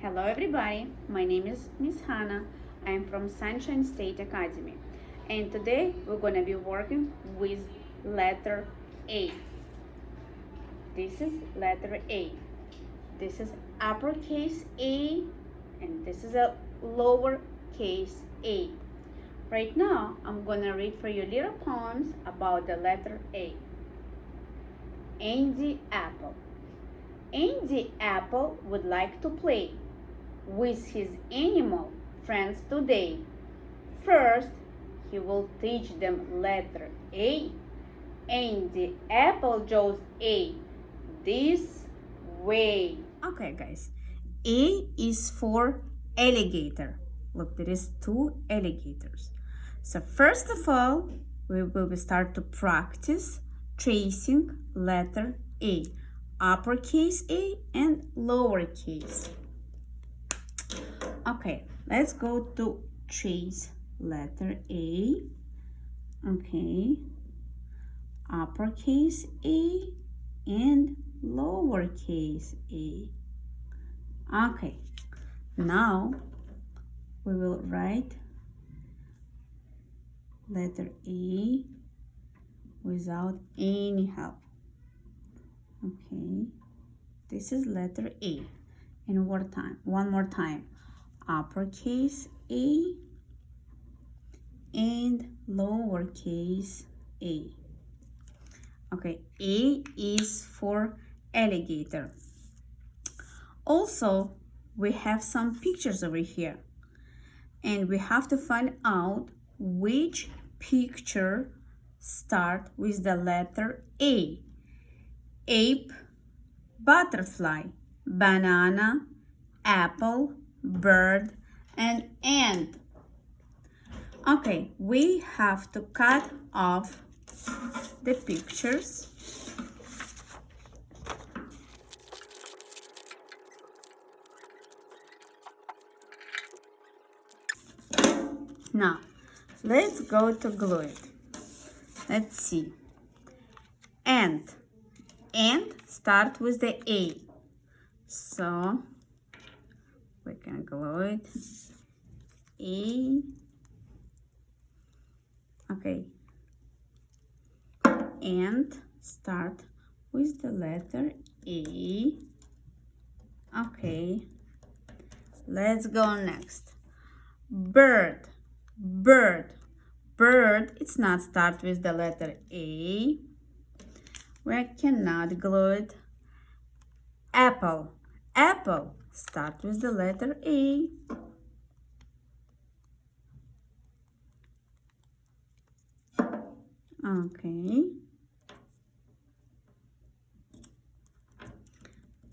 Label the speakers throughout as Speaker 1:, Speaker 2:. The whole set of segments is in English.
Speaker 1: Hello everybody, my name is Miss Hannah. I am from Sunshine State Academy and today we're going to be working with letter A. This is letter A. This is uppercase A and this is a lowercase a. Right now I'm going to read for you little poems about the letter A. Andy Apple. Andy Apple would like to play with his animal friends today. First, he will teach them letter A, and the apple draws A this way. Okay, guys. A is for alligator. Look, there is two alligators. So first of all, we will start to practice tracing letter A. Uppercase A and lowercase. Okay, let's go to trace letter A. Okay, uppercase A and lowercase a. Okay, now we will write letter A without any help. Okay, this is letter A. And one more time, uppercase A and lowercase a. Okay, A is for alligator. Also, we have some pictures over here, and we have to find out which picture start with the letter A. Ape, butterfly, banana, apple, bird, and ant. Okay, we have to cut off the pictures. Now, let's go to glue it. Let's see. Ant. Ant start with the A. So, we can glue it. A. Okay. Ant start with the letter A. Okay. Let's go next. Bird. Bird. Bird, it's not start with the letter A. We cannot glue it. Apple. Apple, start with the letter A. Okay.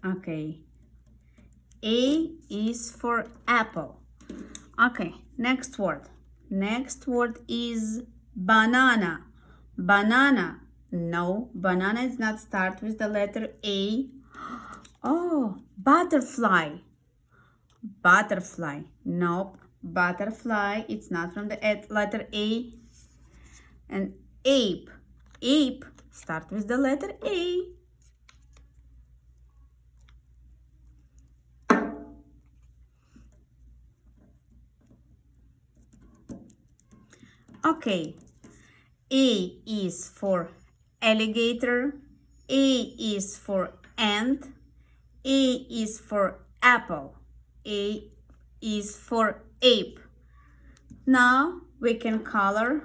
Speaker 1: Okay. A is for apple. Okay, next word. Next word is banana. Banana. No, banana is not start with the letter A. Oh, butterfly. Butterfly. Nope. Butterfly, it's not from the letter A. And ape. Ape, start with the letter A. Okay. A is for alligator. A is for ant. A is for apple. A is for ape. Now we can color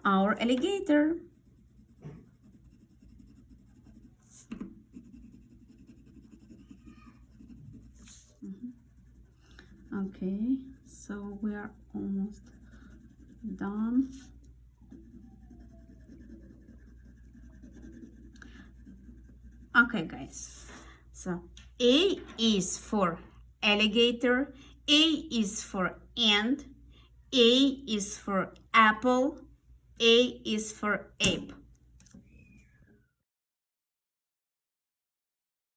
Speaker 1: our alligator. Okay, so we are almost done. Okay, guys, so A is for alligator, A is for ant, A is for apple, A is for ape.